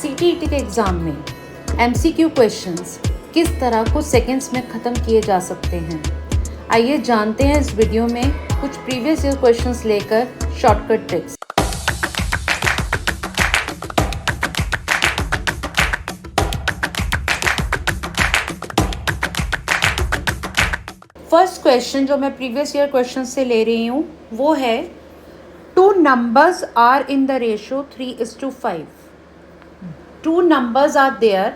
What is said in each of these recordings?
CTET के exam में MCQ questions किस तरह कुछ सेकंड्स में ख़त्म किए जा सकते हैं, आइए जानते हैं इस वीडियो में कुछ प्रीवियस ईयर क्वेश्चंस लेकर शॉर्टकट ट्रिक्स। फर्स्ट क्वेश्चन जो मैं प्रीवियस ईयर क्वेश्चन से ले रही हूँ वो है, two numbers are in the ratio 3:5। Two numbers are there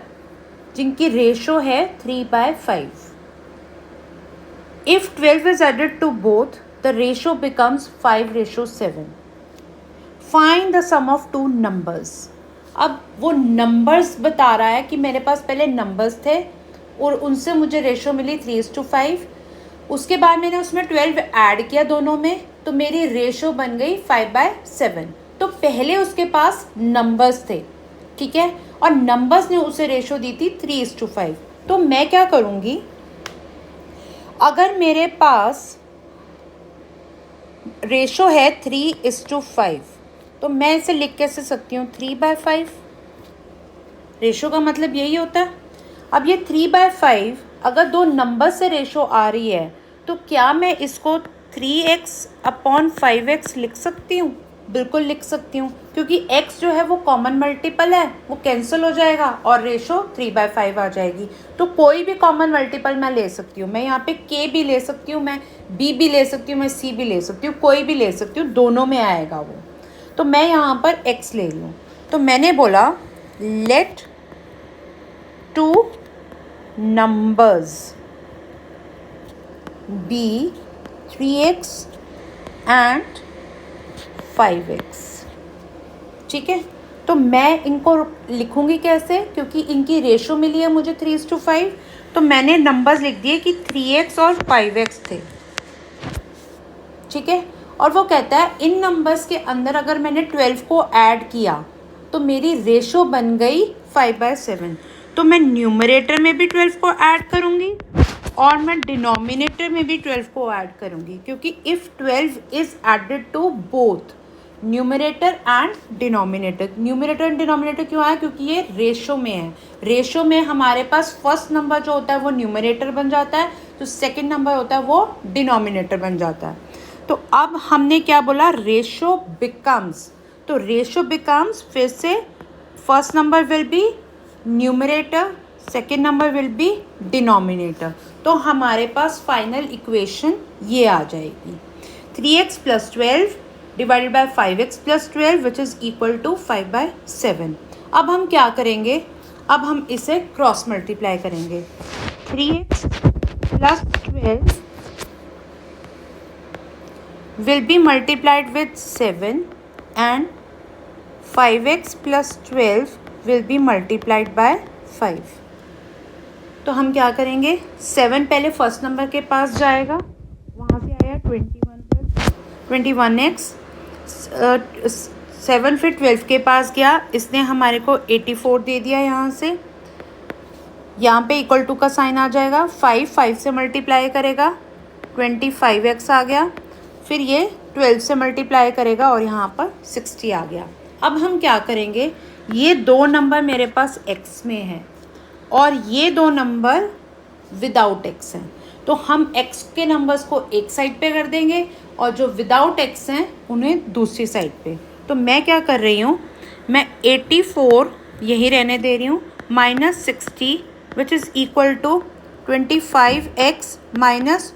जिनकी रेशो है 3/5। If 12 is added to both the ratio becomes 5:7। Find the sum of two numbers. अब वो नंबर्स बता रहा है कि मेरे पास पहले नंबर्स थे और उनसे मुझे रेशो मिली 3:5। उसके बाद मैंने उसमें 12 ऐड किया दोनों में, तो मेरी रेशो बन गई 5/7। तो पहले उसके पास नंबर्स थे, ठीक है, और नंबर्स ने उसे रेशो दी थी 3:5। तो मैं क्या करूँगी, अगर मेरे पास रेशो है 3:5 तो मैं इसे लिख कैसे सकती हूँ 3/5। रेशो का मतलब यही होता है। अब ये 3/5 अगर दो नंबर से रेशो आ रही है तो क्या मैं इसको 3x/5x लिख सकती हूँ? बिल्कुल लिख सकती हूँ, क्योंकि x जो है वो कॉमन मल्टीपल है, वो कैंसिल हो जाएगा और रेशो 3/5 आ जाएगी। तो कोई भी कॉमन मल्टीपल मैं ले सकती हूँ। मैं यहाँ पे k भी ले सकती हूँ, मैं b भी ले सकती हूँ, मैं c भी ले सकती हूँ, कोई भी ले सकती हूँ, दोनों में आएगा वो। तो मैं यहाँ पर x ले लूँ। तो मैंने बोला let two numbers be 3x and 5x, ठीक है। तो मैं इनको लिखूंगी कैसे, क्योंकि इनकी रेशो मिली है मुझे 3:5। तो मैंने नंबर्स लिख दिए कि 3x और 5x थे, ठीक है। और वो कहता है इन नंबर्स के अंदर अगर मैंने 12 को ऐड किया तो मेरी रेशो बन गई 5/7। तो मैं न्यूमरेटर में भी 12 को ऐड करूँगी और मैं डिनोमिनेटर में भी 12 को ऐड करूँगी, क्योंकि if 12 is added to both numerator and denominator. Numerator and denominator क्यों आया, क्योंकि ये रेशो में है। रेशो में हमारे पास फर्स्ट नंबर जो होता है वो न्यूमरेटर बन जाता है, तो सेकंड नंबर होता है वो डिनोमिनेटर बन जाता है। तो अब हमने क्या बोला, रेशो बिकम्स। तो रेशो बिकम्स, फिर से first number will B numerator, second number will B denominator. तो हमारे पास फाइनल इक्वेशन ये आ जाएगी, 3x + 12 divided by 5x + 12 which is equal to 5/7। अब हम क्या करेंगे, अब हम इसे क्रॉस मल्टीप्लाई करेंगे। 3x + 12 will be multiplied with 7 and 5x + 12 will be multiplied by 5। तो हम क्या करेंगे, 7 पहले फर्स्ट नंबर के पास जाएगा, वहाँ से आया 21x, 7 फिर 12 के पास गया, इसने हमारे को 84 दे दिया। यहाँ से यहाँ पे इक्वल टू का साइन आ जाएगा, 5 से मल्टीप्लाई करेगा 25x आ गया, फिर ये 12 से मल्टीप्लाई करेगा और यहाँ पर 60 आ गया। अब हम क्या करेंगे, ये दो नंबर मेरे पास x में है और ये दो नंबर विदाउट x हैं, तो हम x के नंबर्स को एक साइड पे कर देंगे और जो विदाउट x हैं उन्हें दूसरी साइड पे। तो मैं क्या कर रही हूँ, मैं 84 यही रहने दे रही हूँ, -60 विच is equal to 25x -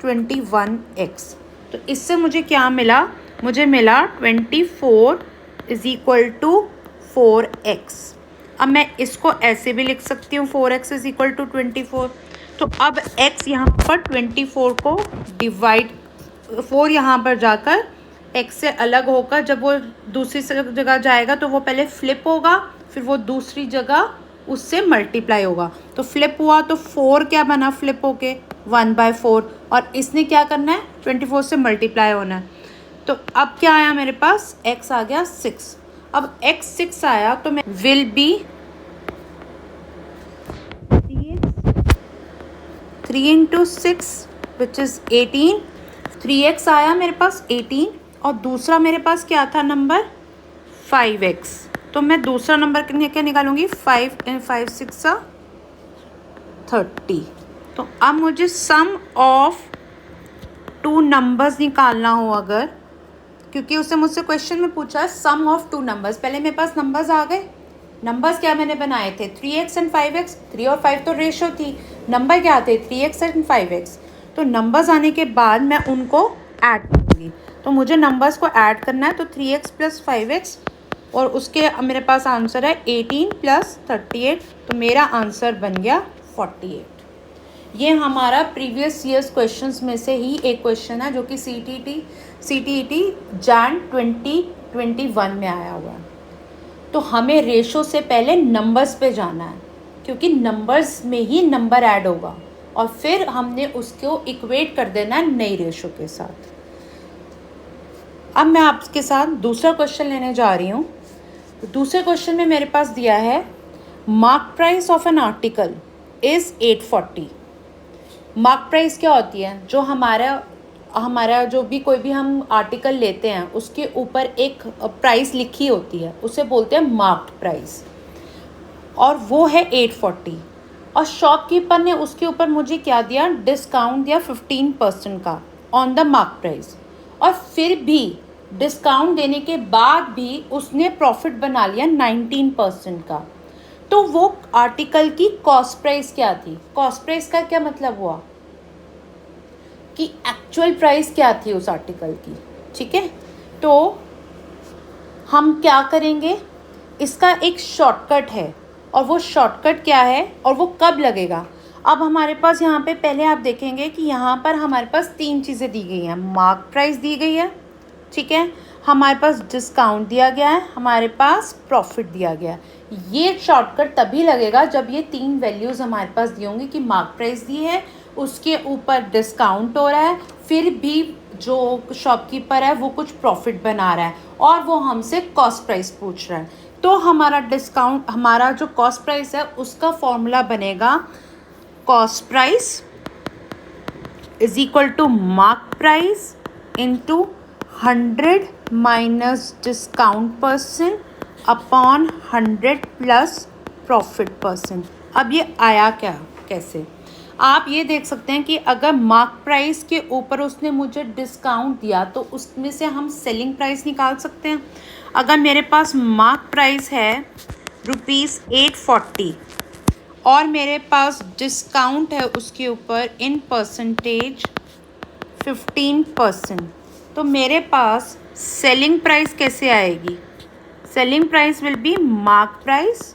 21x। तो इससे मुझे क्या मिला, मुझे मिला 24 इज़ इक्वल टू 4x। अब मैं इसको ऐसे भी लिख सकती हूँ, 4x इज़ इक्वल टू 24। तो अब x यहाँ पर 24 को डिवाइड, 4 यहाँ पर जाकर x से अलग होकर जब वो दूसरी जगह जाएगा तो वो पहले फ्लिप होगा, फिर वो दूसरी जगह उससे मल्टीप्लाई होगा। तो फ्लिप हुआ तो 4 क्या बना फ्लिप होके 1/4, और इसने क्या करना है 24 से मल्टीप्लाई होना है। तो अब क्या आया मेरे पास, x आ गया 6। अब x 6 आया तो मैं will be 3 × 6 which is 18। 3x आया मेरे पास 18 और दूसरा मेरे पास क्या था नंबर 5x। तो मैं दूसरा नंबर क्या निकालूंगी, 5 and 5 6 30। तो अब मुझे सम ऑफ 2 नंबर्स निकालना हो अगर, क्योंकि उसने मुझसे क्वेश्चन में पूछा है सम ऑफ 2 नंबर्स। पहले मेरे पास नंबर्स आ गए। नंबर्स क्या मैंने बनाए थे, 3x एंड 5x। 3 और 5 तो रेशो थी, नंबर क्या थे, 3x एंड 5x। तो नंबर्स आने के बाद मैं उनको ऐड करूँगी। तो मुझे नंबर्स को ऐड करना है, तो 3x प्लस 5x और उसके मेरे पास आंसर है 18 प्लस 38। तो मेरा आंसर बन गया 48। ये हमारा प्रीवियस ईयर्स क्वेश्चंस में से ही एक क्वेश्चन है जो कि CTET जैन 2021 में आया हुआ है। तो हमें रेशो से पहले नंबर्स पे जाना है, क्योंकि नंबर्स में ही नंबर ऐड होगा और फिर हमने उसको इक्वेट कर देना है नई रेशो के साथ। अब मैं आपके साथ दूसरा क्वेश्चन लेने जा रही हूँ। तो दूसरे क्वेश्चन में मेरे पास दिया है mark price of an article is 840। Mark price क्या होती है, जो हमारा जो भी कोई भी हम आर्टिकल लेते हैं उसके ऊपर एक प्राइस लिखी होती है, उसे बोलते हैं मार्क्ड प्राइस, और वो है 840। और शॉपकीपर ने उसके ऊपर मुझे क्या दिया, डिस्काउंट दिया 15% का ऑन द मार्क प्राइस। और फिर भी डिस्काउंट देने के बाद भी उसने प्रॉफिट बना लिया 19% का। तो वो आर्टिकल की कॉस्ट प्राइस क्या थी। कॉस्ट प्राइस का क्या मतलब हुआ कि एक्चुअल प्राइस क्या थी उस आर्टिकल की। ठीक है, तो हम क्या करेंगे, इसका एक शॉर्टकट है, और वो शॉर्टकट क्या है और वो कब लगेगा। अब हमारे पास यहाँ पे पहले आप देखेंगे कि यहाँ पर हमारे पास 3 चीज़ें दी गई हैं। मार्क प्राइस दी गई है, ठीक है, हमारे पास डिस्काउंट दिया गया है, हमारे पास प्रॉफिट दिया गया है। ये शॉर्टकट तभी लगेगा जब ये 3 वैल्यूज़ हमारे पास दी होंगी कि मार्क प्राइस दी है, उसके ऊपर डिस्काउंट हो रहा है, फिर भी जो शॉपकीपर है वो कुछ प्रॉफिट बना रहा है और वो हमसे कॉस्ट प्राइस पूछ रहा है। तो हमारा जो कॉस्ट प्राइस है उसका फॉर्मूला बनेगा cost price is equal to mark price into 100 minus discount percent upon 100 plus profit percent. अब ये आया क्या, कैसे, आप ये देख सकते हैं कि अगर मार्क प्राइस के ऊपर उसने मुझे डिस्काउंट दिया तो उसमें से हम सेलिंग प्राइस निकाल सकते हैं। अगर मेरे पास मार्क प्राइस है ₹840 और मेरे पास डिस्काउंट है उसके ऊपर इन परसेंटेज 15%, तो मेरे पास सेलिंग प्राइस कैसे आएगी। Selling price will be mark price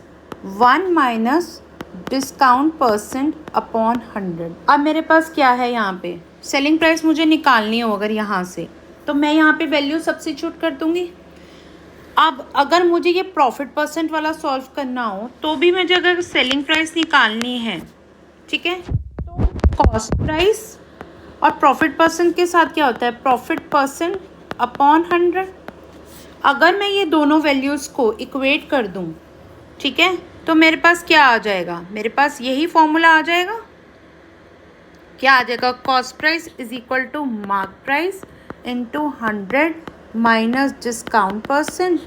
1 minus discount percent upon 100। अब मेरे पास क्या है, यहाँ पे सेलिंग प्राइस मुझे निकालनी हो अगर यहाँ से, तो मैं यहाँ पे वैल्यू सब्स्टिट्यूट कर दूँगी। अब अगर मुझे ये प्रॉफिट परसेंट वाला सॉल्व करना हो तो भी मुझे अगर सेलिंग प्राइस निकालनी है, ठीक है, तो कॉस्ट प्राइस और प्रॉफिट परसेंट के साथ क्या होता है, प्रॉफिट परसेंट अपॉन 100। अगर मैं ये दोनों वैल्यूज़ को इक्वेट कर दूँ, ठीक है, तो मेरे पास क्या आ जाएगा, मेरे पास यही फॉर्मूला आ जाएगा। क्या आ जाएगा, cost price is equal to mark price into 100 minus discount percent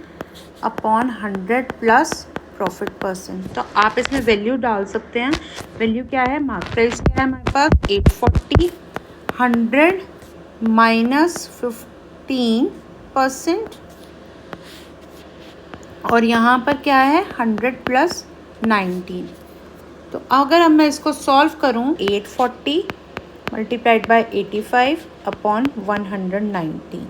upon 100 plus profit percent. तो आप इसमें वैल्यू डाल सकते हैं। वैल्यू क्या है, मार्क प्राइस क्या है हमारे पास 840, 100 माइनस 15% और यहाँ पर क्या है 100 प्लस 19। तो अगर अब मैं इसको सॉल्व करूँ, 840 मल्टीप्लाइड बाय 85 अपॉन 190,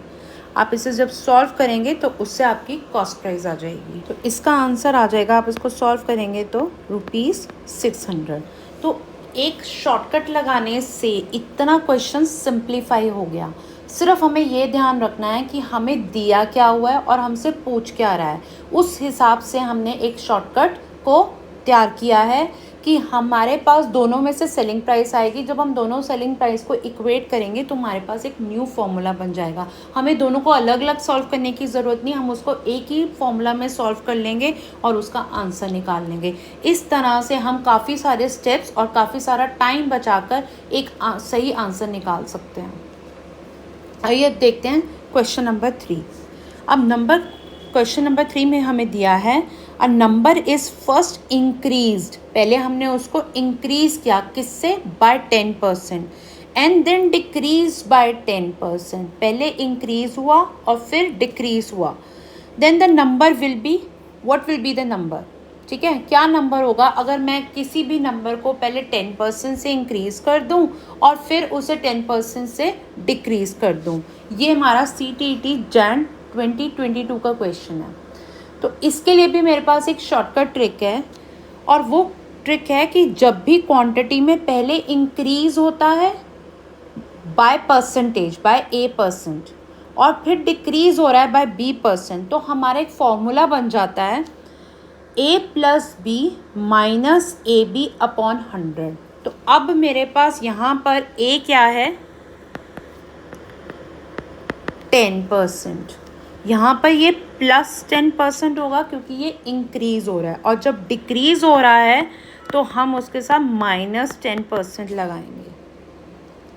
आप इसे जब सॉल्व करेंगे तो उससे आपकी कॉस्ट प्राइस आ जाएगी। तो इसका आंसर आ जाएगा, आप इसको सॉल्व करेंगे तो ₹600। तो एक शॉर्टकट लगाने से इतना क्वेश्चन सिंप्लीफाई हो गया। सिर्फ हमें ये ध्यान रखना है कि हमें दिया क्या हुआ है और हमसे पूछ क्या रहा है, उस हिसाब से हमने एक शॉर्टकट को तैयार किया है कि हमारे पास दोनों में से सेलिंग प्राइस आएगी। जब हम दोनों सेलिंग प्राइस को इक्वेट करेंगे तो हमारे पास एक न्यू फॉर्मूला बन जाएगा। हमें दोनों को अलग अलग सॉल्व करने की ज़रूरत नहीं, हम उसको एक ही फॉर्मूला में सॉल्व कर लेंगे और उसका आंसर निकाल लेंगे। इस तरह से हम काफ़ी सारे स्टेप्स और काफ़ी सारा टाइम बचाकर एक सही आंसर निकाल सकते हैं। आइए देखते हैं क्वेश्चन नंबर 3। अब क्वेश्चन नंबर 3 में हमें दिया है a number is first increased, पहले हमने उसको इंक्रीज किया किससे, by 10%, and then decrease by 10%, पहले इंक्रीज हुआ और फिर डिक्रीज हुआ, then the number will be, what will be the number, ठीक है, क्या नंबर होगा अगर मैं किसी भी नंबर को पहले 10% से इंक्रीज कर दूं और फिर उसे 10% से डिक्रीज कर दूं। ये हमारा CTET जैन 2022 का क्वेश्चन है। तो इसके लिए भी मेरे पास एक शॉर्टकट ट्रिक है, और वो ट्रिक है कि जब भी क्वांटिटी में पहले इंक्रीज होता है बाय परसेंटेज, बाय A%, और फिर डिक्रीज हो रहा है बाय B%, तो हमारा एक फॉर्मूला बन जाता है A+B माइनस AB अपॉन 100। तो अब मेरे पास यहाँ पर A क्या है, 10%, यहाँ पर ये प्लस 10% होगा क्योंकि ये इंक्रीज हो रहा है, और जब डिक्रीज हो रहा है तो हम उसके साथ माइनस 10% लगाएंगे,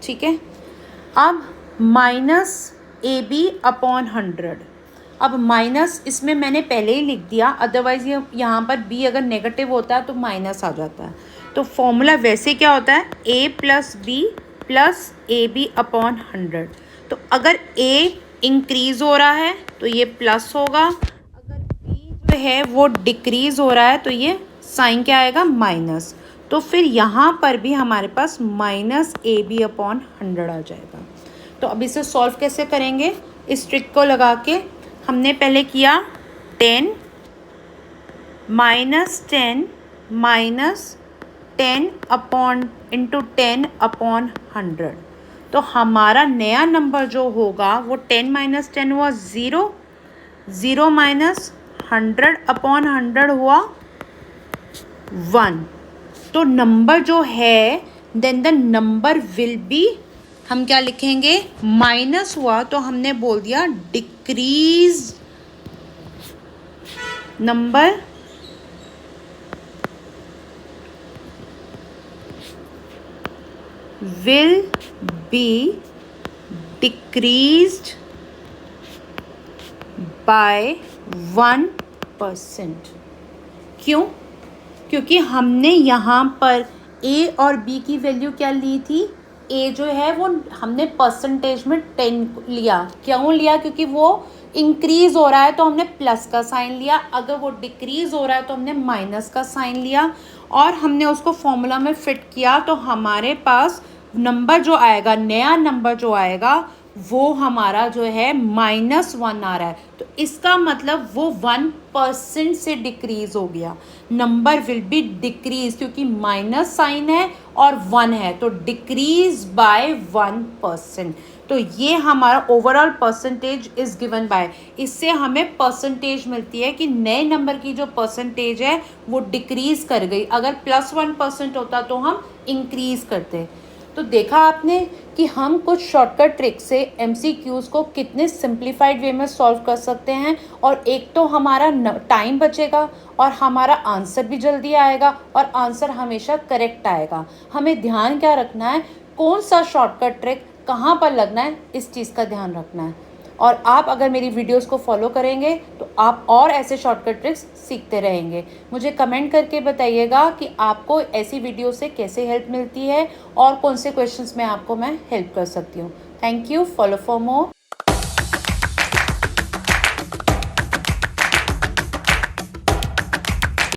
ठीक है। अब माइनस AB अपॉन 100, अब माइनस इसमें मैंने पहले ही लिख दिया, अदरवाइज़ ये यहाँ पर B अगर नेगेटिव होता है तो माइनस आ जाता है। तो फॉर्मूला वैसे क्या होता है, A+B प्लस AB अपॉन 100। तो अगर A इंक्रीज हो रहा है तो ये प्लस होगा, अगर B जो है वो डिक्रीज हो रहा है तो ये साइन क्या आएगा, माइनस। तो फिर यहाँ पर भी हमारे पास माइनस AB अपॉन 100 आ जाएगा। तो अब इसे सॉल्व कैसे करेंगे, इस ट्रिक को लगा के हमने पहले किया 10 माइनस 10 अपॉन इंटू 10 अपॉन 100। तो हमारा नया नंबर जो होगा वो 10 माइनस 10 हुआ 0, 0 माइनस 100 अपॉन 100 हुआ 1। तो नंबर जो है, then the number will be, हम क्या लिखेंगे, माइनस हुआ तो हमने बोल दिया decrease, number will be decreased by 1%। क्यों, क्योंकि हमने यहाँ पर A और B की वैल्यू क्या ली थी, A जो है वो हमने परसेंटेज में 10 लिया, क्यों लिया, क्योंकि वो इंक्रीज हो रहा है तो हमने प्लस का साइन लिया, अगर वो डिक्रीज हो रहा है तो हमने माइनस का साइन लिया, और हमने उसको फॉर्मूला में फिट किया। तो हमारे पास नंबर जो आएगा, नया नंबर जो आएगा वो हमारा जो है -1 आ रहा है। तो इसका मतलब वो 1% से डिक्रीज हो गया, नंबर विल बी डिक्रीज, क्योंकि माइनस साइन है और 1 है, तो डिक्रीज बाय 1%। तो ये हमारा overall percentage is given by, इससे हमें परसेंटेज मिलती है कि नए नंबर की जो परसेंटेज है वो डिक्रीज कर गई, अगर +1% होता तो हम इंक्रीज करते। तो देखा आपने कि हम कुछ शॉर्टकट ट्रिक से MCQs को कितने सिंप्लीफाइड वे में सॉल्व कर सकते हैं, और एक तो हमारा टाइम बचेगा और हमारा आंसर भी जल्दी आएगा, और आंसर हमेशा करेक्ट आएगा। हमें ध्यान क्या रखना है, कौन सा शॉर्टकट ट्रिक कहाँ पर लगना है, इस चीज़ का ध्यान रखना है। और आप अगर मेरी वीडियोस को फॉलो करेंगे तो आप और ऐसे शॉर्टकट ट्रिक्स सीखते रहेंगे। मुझे कमेंट करके बताइएगा कि आपको ऐसी वीडियो से कैसे हेल्प मिलती है और कौन से क्वेश्चंस में आपको मैं हेल्प कर सकती हूँ। Thank you, follow for more.